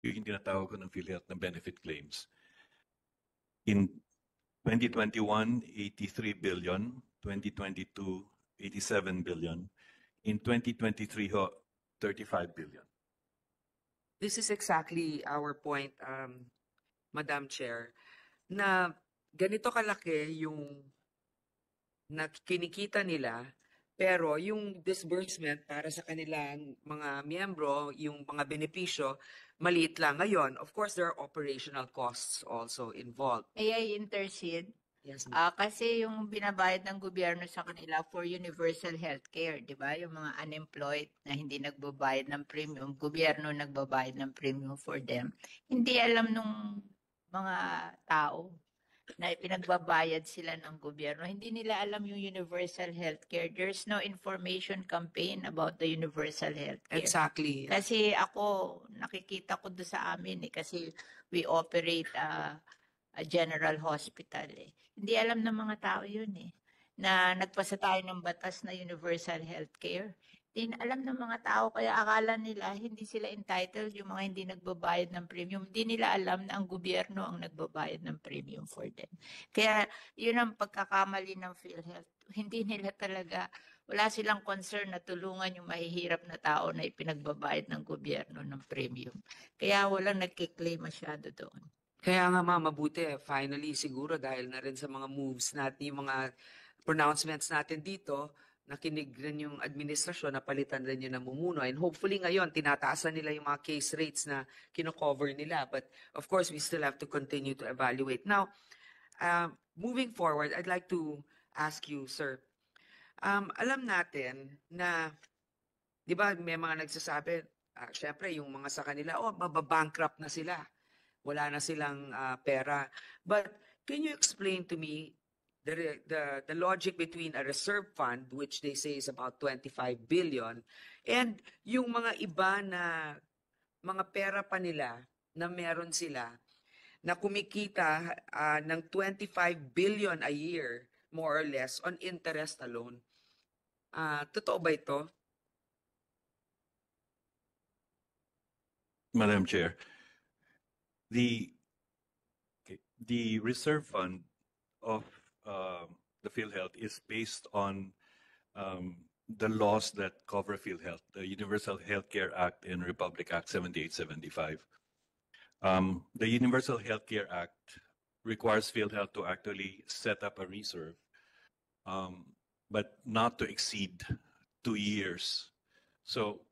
yung tinatawag ko ng PhilHealth na benefit claims. In 2021, 83 billion. 2022, 87 billion. In 2023, 35 billion. This is exactly our point, Madam Chair, na ganito kalaki yung kinikita nila, pero yung disbursement para sa kanilang mga miyembro, yung mga benepisyo, maliit lang. Ngayon, of course, there are operational costs also involved. May I intercede? Yes, Kasi yung binabayad ng gobyerno sa kanila for universal healthcare, di ba? Yung mga unemployed na hindi nagbabayad ng premium, gobyerno nagbabayad ng premium for them. Hindi alam nung mga tao na pinagbabayad sila ng gobyerno. Hindi nila alam yung universal healthcare. There's no information campaign about the universal healthcare. exactly. Kasi ako, nakikita ko doon sa amin kasi we operate a general hospital Hindi alam ng mga tao yun na nagpasa tayo ng batas na universal healthcare. Hindi alam ng mga tao, kaya akala nila hindi sila entitled, yung mga hindi nagbabayad ng premium. Hindi nila alam na ang gobyerno ang nagbabayad ng premium for them. Kaya yun ang pagkakamali ng PhilHealth. Hindi nila talaga, wala silang concern na tulungan yung mahihirap na tao na ipinagbabayad ng gobyerno ng premium. Kaya walang nagkiklaim masyado doon. Kaya nga mabuti, finally siguro dahil na rin sa mga moves natin, yung mga pronouncements natin dito, nakinig rin yung administrasyon, napalitan rin yung namumuno. And hopefully ngayon, tinataasan nila yung mga case rates na kino-cover nila. But of course, we still have to continue to evaluate. Now, moving forward, I'd like to ask you, sir, alam natin na, di ba, may mga nagsasabi, syempre yung mga sa kanila, mababankrupt na sila. Wala na silang pera. But can you explain to me the logic between a reserve fund, which they say is about 25 billion, and yung mga iba na mga pera pa nila na meron sila na kumikita ng 25 billion a year, more or less, on interest alone? Totoo ba ito? Madam Chair, the reserve fund of the PhilHealth is based on the laws that cover PhilHealth, the Universal Healthcare Act and Republic Act 7875. The Universal Healthcare Act requires PhilHealth to actually set up a reserve, but not to exceed 2 years. So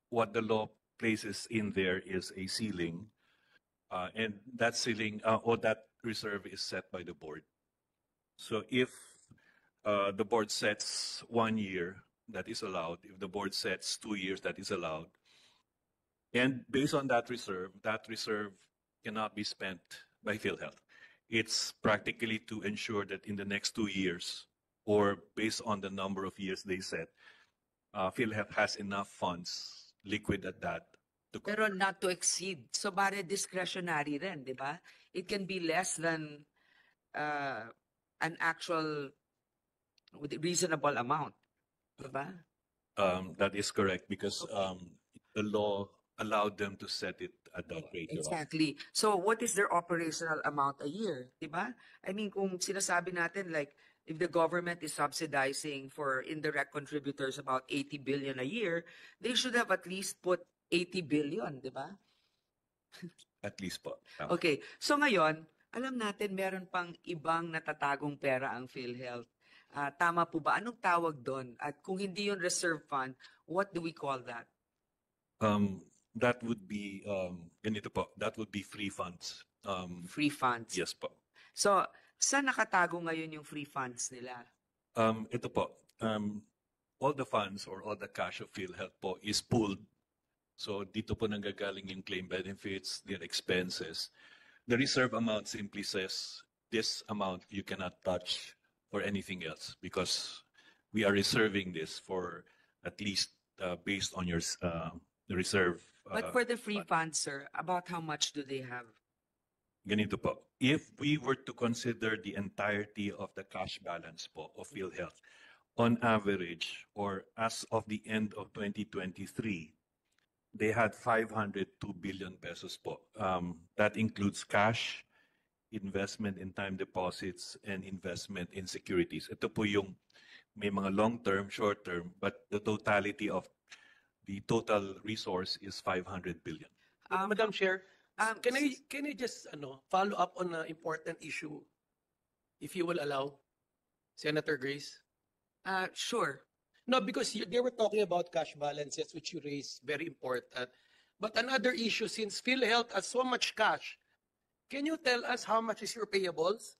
what the law places in there is a ceiling, and that ceiling or that reserve is set by the board. So if the board sets 1 year, that is allowed. If the board sets 2 years, that is allowed. And based on that reserve cannot be spent by PhilHealth. It's practically to ensure that in the next 2 years, or based on the number of years they set, PhilHealth has enough funds liquid at that. Pero not to exceed. So, bare discretionary rin, di ba? It can be less than an actual reasonable amount. Di ba? That is correct because the law allowed them to set it at that rate. Exactly. So, what is their operational amount a year? Di ba? I mean, kung sinasabi natin like, if the government is subsidizing for indirect contributors about 80 billion a year, they should have at least put 80 billion, di ba? At least po. Okay. So ngayon, alam natin meron pang ibang natatagong pera ang PhilHealth. Tama po ba? Anong tawag doon? At kung hindi yung reserve fund, what do we call that? That would be, ganito po, that would be free funds. Free funds? Yes po. So, saan nakatago ngayon yung free funds nila? Ito po, all the funds or all the cash of PhilHealth po is pooled. So dito po nanggagaling yung claim benefits, their expenses. The reserve amount simply says, this amount you cannot touch for anything else because we are reserving this for at least based on your the reserve. But for the free funds, sir, about how much do they have? Ganito po. If we were to consider the entirety of the cash balance po of PhilHealth, on average or as of the end of 2023, they had 502 billion pesos po. That includes cash, investment in time deposits, and investment in securities. Ito po yung may mga long-term, short-term, but the totality of the total resource is 500 billion. Madam Chair, um, can I just follow up on an important issue, if you will allow, Senator Grace? Sure. No, because they were talking about cash balances, which you raised, very important. But another issue, since PhilHealth has so much cash, can you tell us how much is your payables?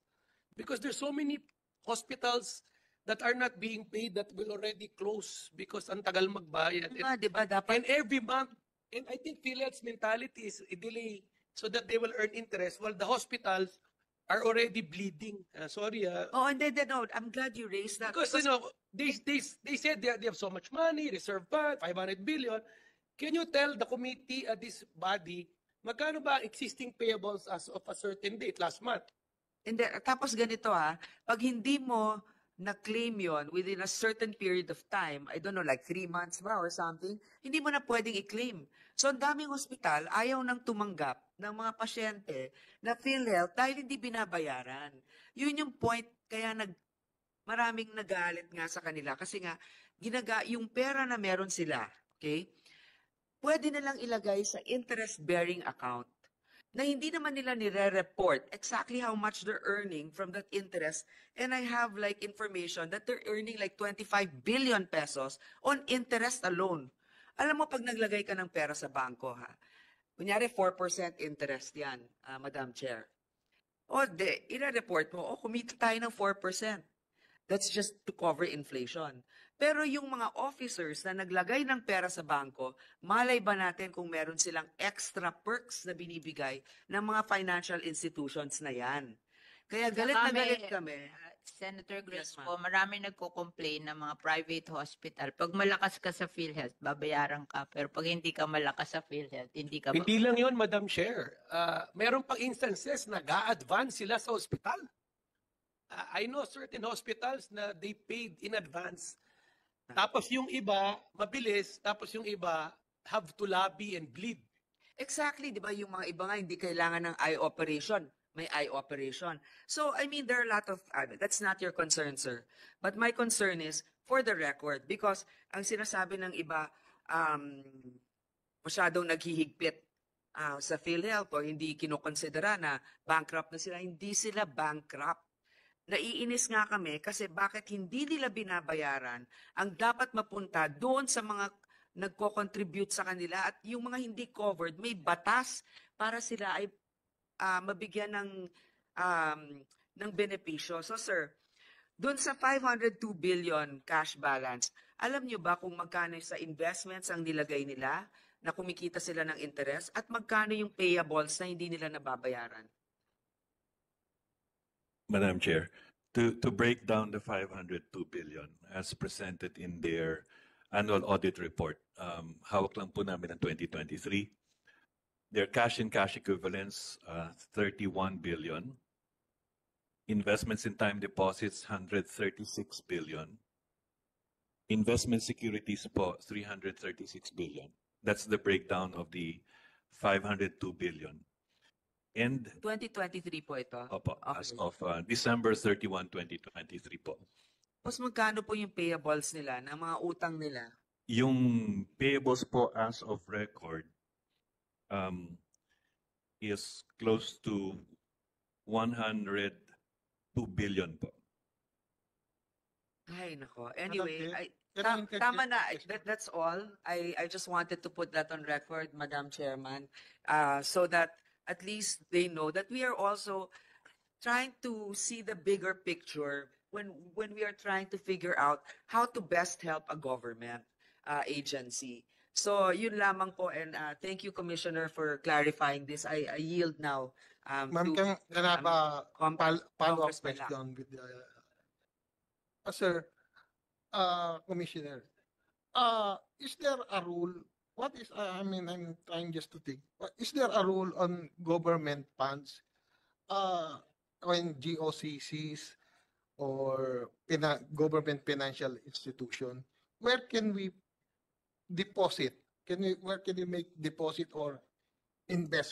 Because there's so many hospitals that are not being paid that will already close because ang tagal magbayad. Di ba dapat And every month, and I think PhilHealth's mentality is a delay so that they will earn interest while the hospitals are already bleeding. Sorry. Oh, and then no, I'm glad you raised that. Because, they said they have so much money, reserve fund, 500 billion. Can you tell the committee, this body, magkano ba ang existing payables as of a certain date last month? And then, tapos ganito pag hindi mo na-claim yon within a certain period of time, I don't know, like 3 months ba or something, hindi mo na pwedeng i-claim. So, ang daming hospital, ayaw nang tumanggap ng mga pasyente na PhilHealth dahil hindi binabayaran. Yun yung point, kaya maraming nagalit nga sa kanila kasi nga, yung pera na meron sila, okay, pwede nilang ilagay sa interest-bearing account na hindi naman nila nire-report exactly how much they're earning from that interest. And I have like information that they're earning like 25 billion pesos on interest alone. Alam mo, pag naglagay ka ng pera sa bangko, kunyari 4% interest yan, Madam Chair. O, ire-report mo, kumita tayo ng 4%. That's just to cover inflation. Pero yung mga officers na naglagay ng pera sa bangko, malay ba natin kung meron silang extra perks na binibigay ng mga financial institutions na yan? Kaya galit na galit kami. Senator Grace Yes, ma'am. po, marami nagko-complain ng mga private hospital. Pag malakas ka sa PhilHealth, babayaran ka. Pero pag hindi ka malakas sa PhilHealth, hindi ka Hindi lang yun, Madam Chair. Meron pang instances na ga-advance sila sa hospital. I know certain hospitals na they paid in advance. Tapos yung iba, mabilis. Tapos yung iba, have to lobby and bleed. Exactly, di ba? Yung mga iba nga hindi kailangan ng eye operation. May eye operation. So, I mean, there are a lot of, that's not your concern, sir. But my concern is, for the record, because ang sinasabi ng iba, masyadong naghihigpit sa PhilHealth o hindi kinokonsidera na bankrupt na sila. Hindi sila bankrupt. Naiinis nga kami kasi bakit hindi nila binabayaran ang dapat mapunta doon sa mga nagko-contribute sa kanila at yung mga hindi covered, may batas para sila ay mabigyan ng benepisyo. So sir, doon sa 502 billion cash balance, alam nyo ba kung magkano sa investments ang nilagay nila na kumikita sila ng interest at magkano yung payables na hindi nila nababayaran? Madam Chair, to break down the 502 billion as presented in their annual audit report, hawak lang po namin ng 2023. Their cash and cash equivalents, 31 billion. Investments in time deposits, 136 billion. Investment securities po, 336 billion. That's the breakdown of the 502 billion. And 2023 po ito. opo, Okay. as of December 31, 2023 po. Tapos magkano po yung payables nila, ng mga utang nila? Yung payables po as of record is close to 102 billion po. Ay, nako. Anyway, Chair, tama na. That's all. I just wanted to put that on record, Madam Chairman, so that at least they know that we are also trying to see the bigger picture when we are trying to figure out how to best help a government agency. So yun lamang po, and thank you, Commissioner, for clarifying this. I yield now. Ma'am, to can I have a follow-up Congressman Lac. question with the Sir, Commissioner? Is there a rule? What is, I'm trying just to think. Is there a rule on government funds when GOCCs or government financial institution? Where can we deposit where can you make deposit or invest